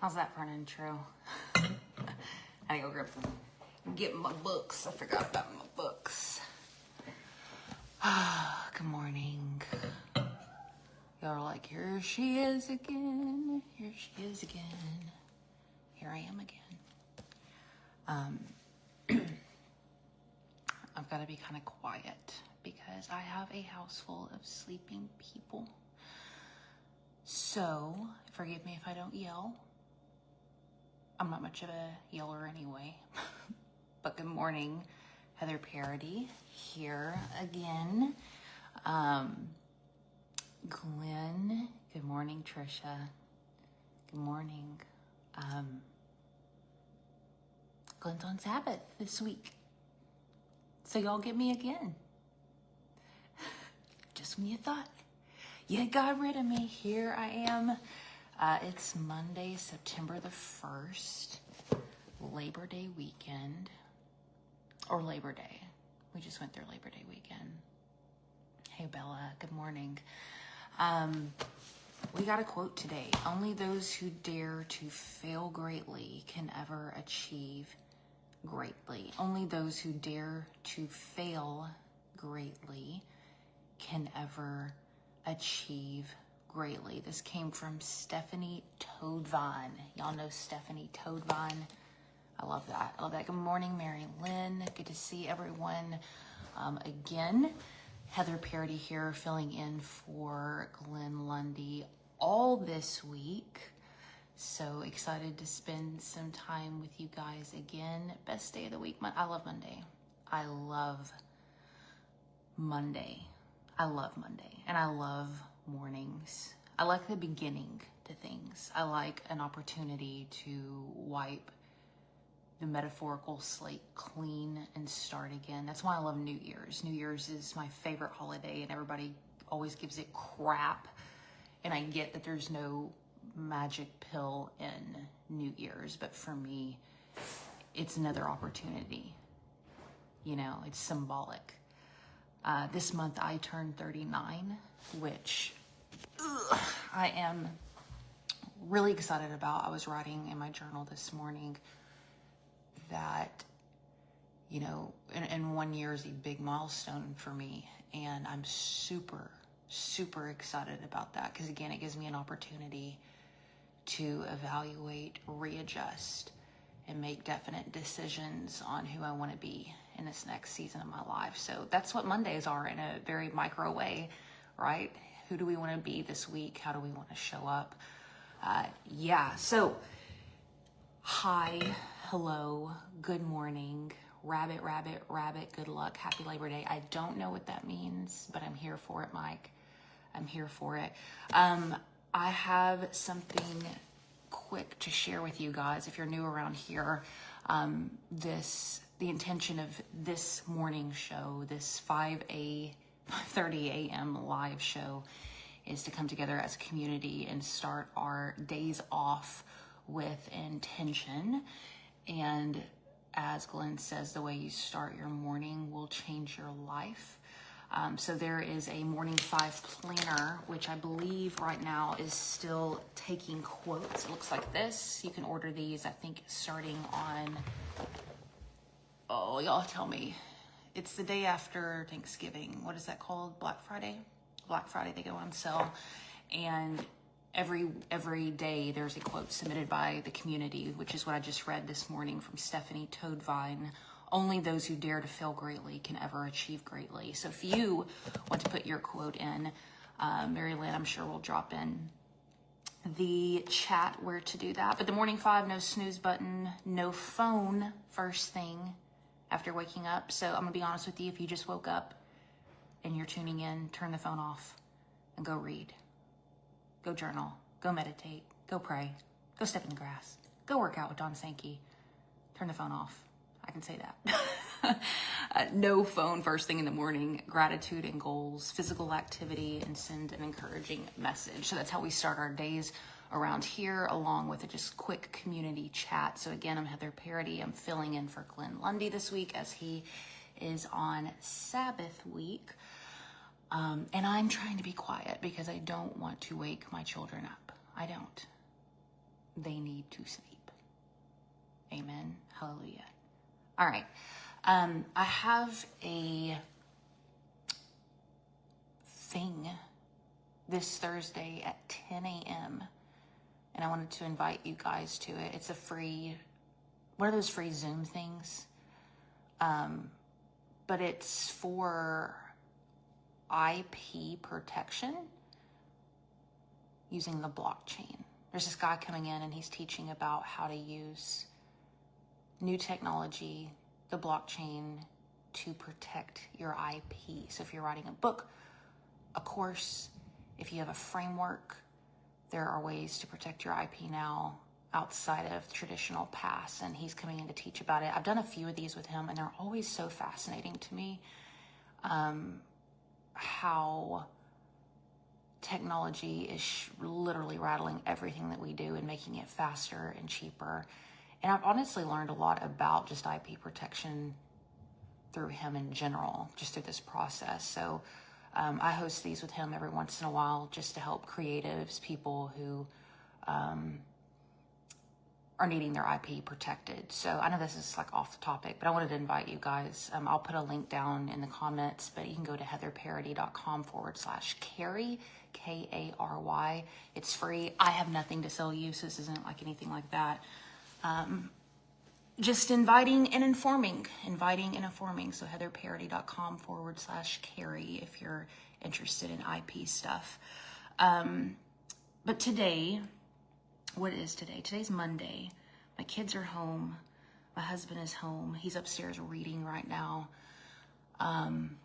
How's that for an intro? I gotta go get my books. I forgot about my books. Good morning. Y'all are like, here she is again. Here she is again. Here I am again. I've got to be kind of quiet because I have a house full of sleeping people. So, forgive me if I don't yell. I'm not much of a yeller anyway. But good morning, Heather Parody here again. Glenn, good morning, Trisha. Good morning. Glenn's on Sabbath this week. So y'all get me again. Just when you thought you got rid of me, here I am. It's Monday, September the 1st, Labor Day weekend, or Labor Day. We just went through Labor Day weekend. Hey, Bella, good morning. We got a quote today. Only those who dare to fail greatly can ever achieve greatly. Only those who dare to fail greatly can ever achieve greatly. This came from Stephanie Toadvine. Y'all know Stephanie Toadvine. I love that. I love that. Good morning, Mary Lynn. Good to see everyone again. Heather Parody here, filling in for Glenn Lundy all this week. So excited to spend some time with you guys again. Best day of the week. I love Monday. I love Monday. And I love mornings. I like the beginning to things. I like an opportunity to wipe the metaphorical slate clean and start again. That's why I love New Year's. New Year's is my favorite holiday, and everybody always gives it crap. And I get that there's no magic pill in New Year's, but for me, it's another opportunity. You know, it's symbolic. This month I turned 39, which I am really excited about. I was writing in my journal this morning that, you know, in 1 year is a big milestone for me. And I'm super, super excited about that. Because again, it gives me an opportunity to evaluate, readjust, and make definite decisions on who I want to be in this next season of my life. So that's what Mondays are in a very micro way, right? Who do we want to be this week? How do we want to show up? So hi, hello, good morning, rabbit, rabbit, rabbit, good luck, happy Labor Day. I don't know what that means, but I'm here for it, Mike. I'm here for it. I have something quick to share with you guys. If you're new around here, the intention of this morning show, this 5:30 a.m. live show, is to come together as a community and start our days off with intention. And as Glenn says, the way you start your morning will change your life. So there is a Morning 5 planner, which I believe right now is still taking quotes. It looks like this. You can order these, I think, starting on, y'all tell me. It's the day after Thanksgiving. What is that called? Black Friday? Black Friday, they go on sale. And every day there's a quote submitted by the community, which is what I just read this morning from Stephanie Toadvine. Only those who dare to fail greatly can ever achieve greatly. So if you want to put your quote in, Mary Lynn, I'm sure will drop in the chat where to do that. But the Morning 5, no snooze button, no phone first thing after waking up. So I'm gonna be honest with you, if you just woke up and you're tuning in, turn the phone off and go read, go journal, go meditate, go pray, go step in the grass, go work out with Don Sankey, turn the phone off. I can say that. No phone first thing in the morning, gratitude and goals, physical activity, and send an encouraging message. So that's how we start our days around here, along with a just quick community chat. So again, I'm Heather Parody. I'm filling in for Glenn Lundy this week as he is on Sabbath week. And I'm trying to be quiet because I don't want to wake my children up. I don't. they need to sleep. Amen. Hallelujah. All right. I have a thing this Thursday at 10 a.m. and I wanted to invite you guys to it. It's a free, one of those free Zoom things. But it's for IP protection using the blockchain. There's this guy coming in and he's teaching about how to use new technology, the blockchain, to protect your IP. So if you're writing a book, a course, if you have a framework, there are ways to protect your IP now outside of traditional paths, and he's coming in to teach about it. I've done a few of these with him, and they're always so fascinating to me, how technology is literally rattling everything that we do and making it faster and cheaper. And I've honestly learned a lot about just IP protection through him in general, just through this process. So I host these with him every once in a while just to help creatives, people who are needing their IP protected. So I know this is like off the topic, but I wanted to invite you guys. I'll put a link down in the comments, but you can go to heatherparody.com/Kary, Kary. It's free. I have nothing to sell you, so this isn't like anything like that. Just inviting and informing. So heatherparody.com/Kary if you're interested in IP stuff. But today, what is today? Today's Monday. My kids are home. My husband is home. He's upstairs reading right now. And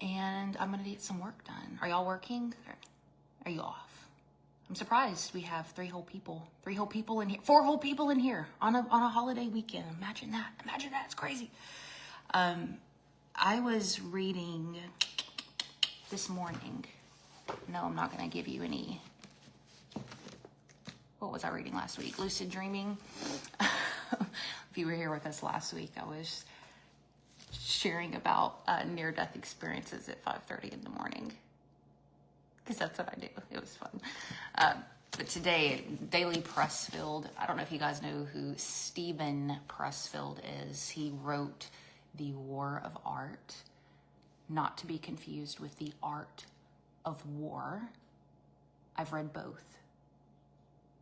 I'm going to get some work done. Are y'all working? Or are you off? I'm surprised we have 4 whole people in here on a holiday weekend. Imagine that. It's crazy. I was reading this morning. No, I'm not going to give you any. What was I reading last week? Lucid Dreaming. If you were here with us last week, I was sharing about near-death experiences at 5:30 in the morning. Because that's what I do. It was fun. But today, Daily Pressfield, I don't know if you guys know who Stephen Pressfield is. He wrote The War of Art, not to be confused with The Art of War. I've read both.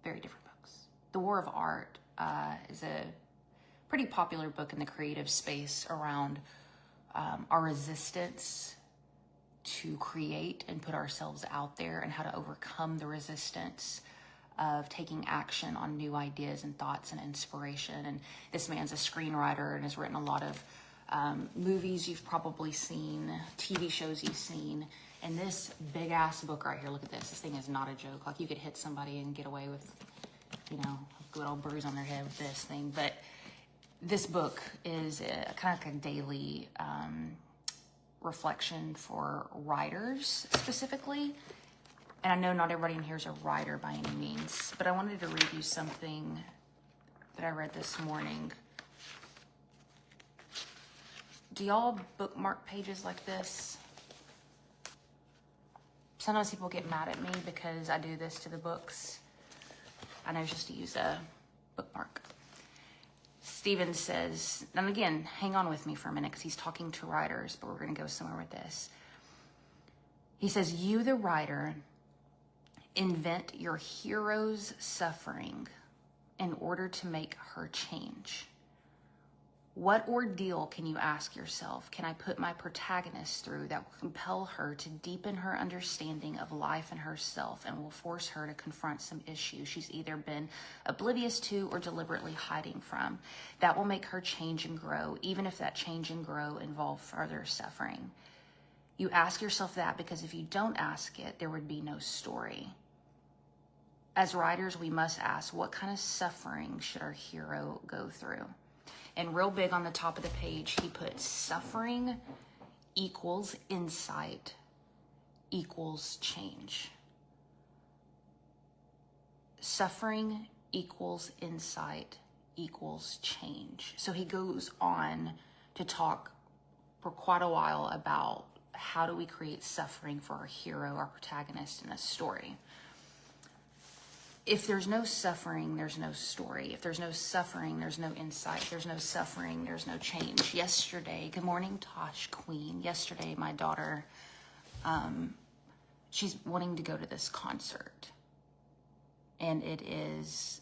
Very different books. The War of Art is a pretty popular book in the creative space around our resistance to create and put ourselves out there, and how to overcome the resistance of taking action on new ideas and thoughts and inspiration. And this man's a screenwriter and has written a lot of movies you've probably seen, TV shows you've seen. And this big ass book right here, look at this. This thing is not a joke. Like, you could hit somebody and get away with, a good old bruise on their head with this thing. But this book is kind of like a daily reflection for writers specifically. And I know not everybody in here is a writer by any means, but I wanted to read you something that I read this morning. Do y'all bookmark pages like this? Sometimes people get mad at me because I do this to the books. I know, just to use a bookmark. Stephen says, and again, hang on with me for a minute because he's talking to writers, but we're going to go somewhere with this. He says, you, the writer, invent your hero's suffering in order to make her change. What ordeal, can you ask yourself, can I put my protagonist through that will compel her to deepen her understanding of life and herself, and will force her to confront some issue she's either been oblivious to or deliberately hiding from, that will make her change and grow, even if that change and grow involve further suffering? You ask yourself that because if you don't ask it, there would be no story. As writers, we must ask, what kind of suffering should our hero go through? And real big on the top of the page, he put suffering equals insight equals change. Suffering equals insight equals change. So he goes on to talk for quite a while about how do we create suffering for our hero, our protagonist in a story. if there's no suffering, there's no story. If there's no suffering, there's no insight. If there's no suffering, there's no change. Yesterday, good morning, Tosh Queen. Yesterday, my daughter, she's wanting to go to this concert. And it is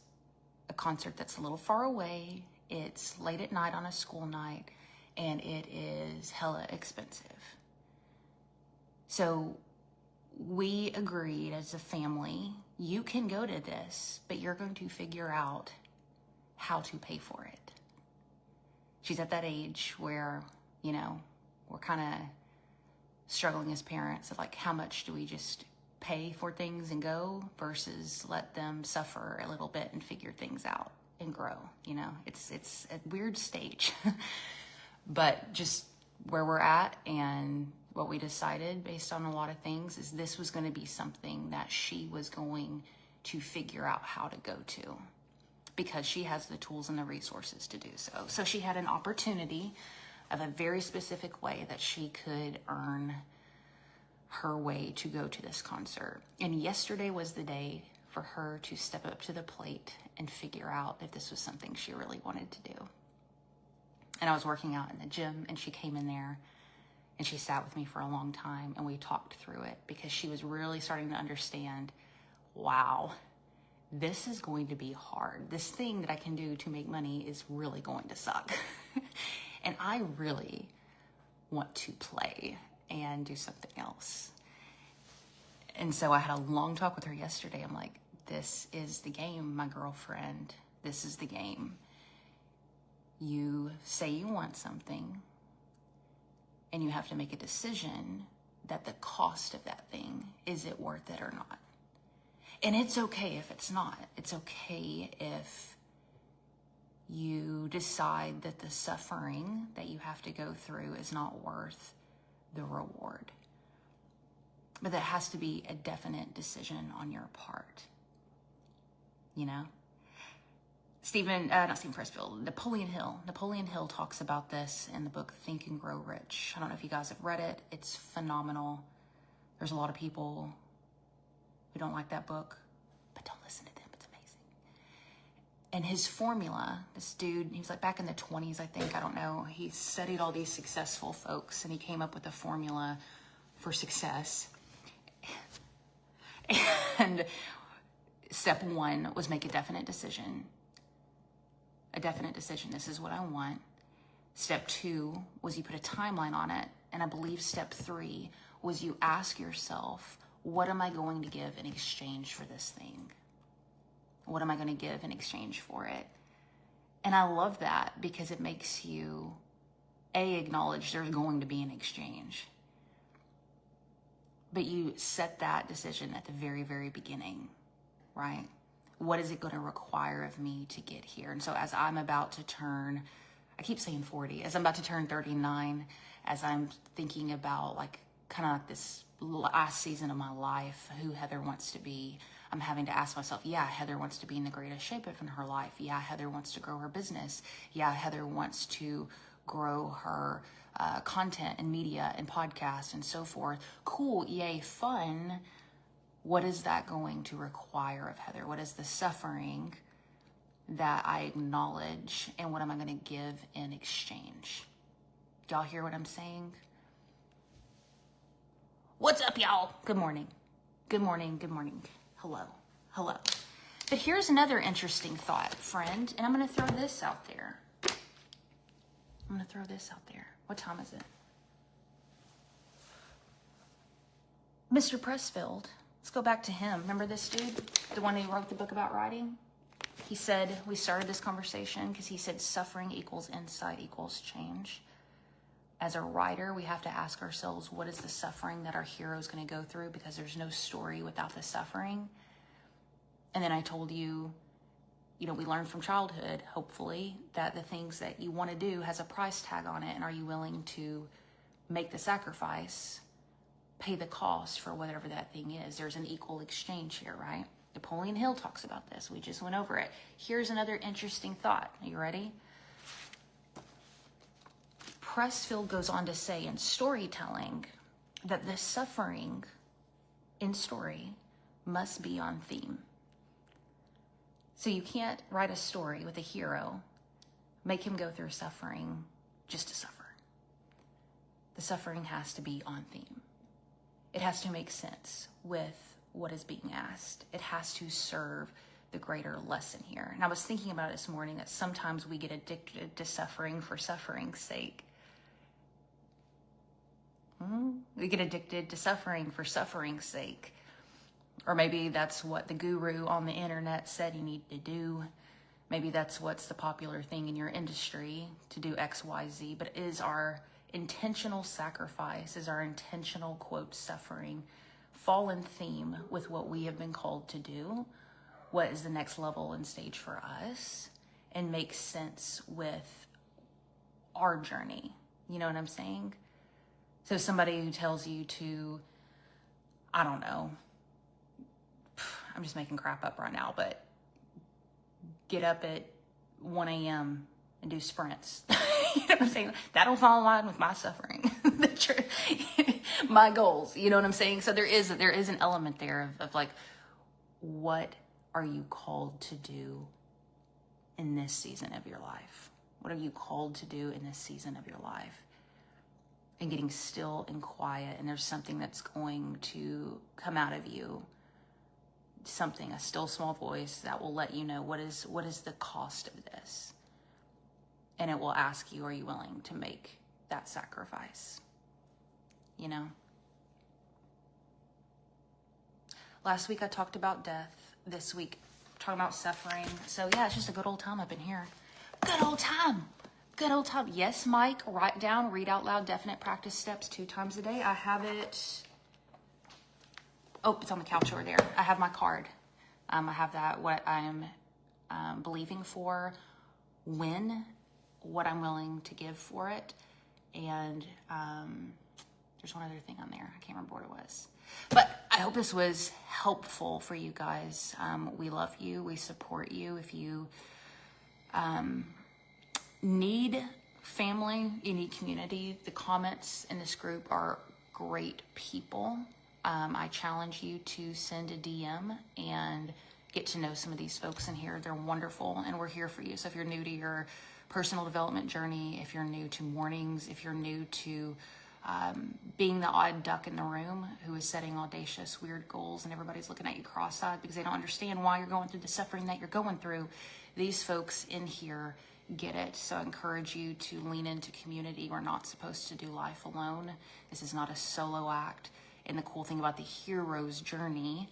a concert that's a little far away. It's late at night on a school night, and it is hella expensive. So we agreed as a family, you can go to this, but you're going to figure out how to pay for it. She's at that age where, you know, we're kind of struggling as parents of like, how much do we just pay for things and go versus let them suffer a little bit and figure things out and grow. You know, it's a weird stage, but just where we're at and what we decided based on a lot of things is this was going to be something that she was going to figure out how to go to because she has the tools and the resources to do so. So she had an opportunity of a very specific way that she could earn her way to go to this concert. And yesterday was the day for her to step up to the plate and figure out if this was something she really wanted to do. And I was working out in the gym and she came in there and she sat with me for a long time and we talked through it because she was really starting to understand, wow, this is going to be hard. This thing that I can do to make money is really going to suck. And I really want to play and do something else. And so I had a long talk with her yesterday. I'm like, this is the game, my girlfriend. This is the game. You say you want something and you have to make a decision that the cost of that thing, is it worth it or not? And it's okay if it's not. It's okay if you decide that the suffering that you have to go through is not worth the reward. But that has to be a definite decision on your part. You know? Not Stephen Pressfield, Napoleon Hill. Napoleon Hill talks about this in the book Think and Grow Rich. I don't know if you guys have read it. It's phenomenal. There's a lot of people who don't like that book, but don't listen to them. It's amazing. And his formula, this dude, he was like back in the 20s, I think, I don't know. He studied all these successful folks and he came up with a formula for success. And step one was make a definite decision. A definite decision. This is what I want. Step two was you put a timeline on it. And I believe step three was you ask yourself, what am I going to give in exchange for this thing? What am I going to give in exchange for it? And I love that because it makes you, acknowledge there's going to be an exchange. But you set that decision at the very, very beginning, right? What is it going to require of me to get here? And so as I'm about to turn, I keep saying 40, as I'm about to turn 39, as I'm thinking about like kind of like this last season of my life, who Heather wants to be, I'm having to ask myself, yeah, Heather wants to be in the greatest shape of her life. Yeah, Heather wants to grow her business. Yeah, Heather wants to grow her content and media and podcast and so forth. Cool, yay, fun. What is that going to require of Heather? What is the suffering that I acknowledge and what am I going to give in exchange? Y'all hear what I'm saying? What's up, y'all? Good morning. Good morning. Good morning. Hello. Hello. But here's another interesting thought, friend, and I'm going to throw this out there. What time is it? Mr. Pressfield. Let's go back to him. Remember this dude? The one who wrote the book about writing? He said, we started this conversation because he said suffering equals insight equals change. As a writer, we have to ask ourselves, what is the suffering that our hero is going to go through? Because there's no story without the suffering. And then I told you, we learn from childhood, hopefully, that the things that you want to do has a price tag on it. And are you willing to make the sacrifice, pay the cost for whatever that thing is? There's an equal exchange here, right? Napoleon Hill talks about this. We just went over it. Here's another interesting thought. Are you ready? Pressfield goes on to say in storytelling that the suffering in story must be on theme. So you can't write a story with a hero, make him go through suffering just to suffer. The suffering has to be on theme. It has to make sense with what is being asked. It has to serve the greater lesson here. And I was thinking about it this morning that sometimes we get addicted to suffering for suffering's sake. We get addicted to suffering for suffering's sake. Or maybe that's what the guru on the internet said you need to do. Maybe that's what's the popular thing in your industry, to do X, Y, Z. But is our intentional sacrifice, is our intentional, quote, suffering, fall in theme with what we have been called to do? What is the next level and stage for us? And make sense with our journey. You know what I'm saying? So somebody who tells you to, I don't know, I'm just making crap up right now, but get up at 1 a.m. and do sprints. You know what I'm saying? That'll fall in line with my suffering, my goals. You know what I'm saying? So there is an element there of like, what are you called to do in this season of your life? What are you called to do in this season of your life? And getting still and quiet, and there's something that's going to come out of you. Something, a still small voice that will let you know what is the cost of this. And it will ask you, are you willing to make that sacrifice? You know? Last week I talked about death. This week I'm talking about suffering. So yeah, it's just a good old time up in here. Good old time. Good old time. Yes, Mike, write down, read out loud, definite practice steps 2 times a day. I have it. Oh, it's on the couch over there. I have my card. I have that, what I'm believing for, when, what I'm willing to give for it. And there's one other thing on there. I can't remember what it was. But I hope this was helpful for you guys. We love you. We support you. If you need family, you need community, the comments in this group are great people. I challenge you to send a DM and get to know some of these folks in here. They're wonderful, and we're here for you. So if you're new to your personal development journey, if you're new to mornings, if you're new to being the odd duck in the room who is setting audacious, weird goals, and everybody's looking at you cross-eyed because they don't understand why you're going through the suffering that you're going through, these folks in here get it. So I encourage you to lean into community. We're not supposed to do life alone. This is not a solo act. And the cool thing about the hero's journey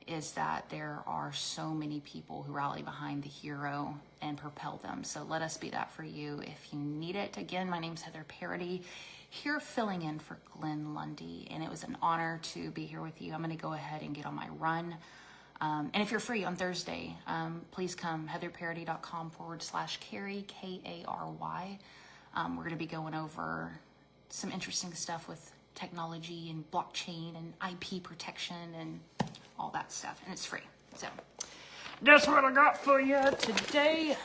is that there are so many people who rally behind the hero and propel them. So let us be that for you if you need it. Again, my name's Heather Parody, here filling in for Glenn Lundy. And it was an honor to be here with you. I'm going to go ahead and get on my run. And if you're free on Thursday, please come, heatherparody.com/Kary, Kary. We're going to be going over some interesting stuff with technology and blockchain and IP protection and all that stuff. And it's free. So that's what I got for you today.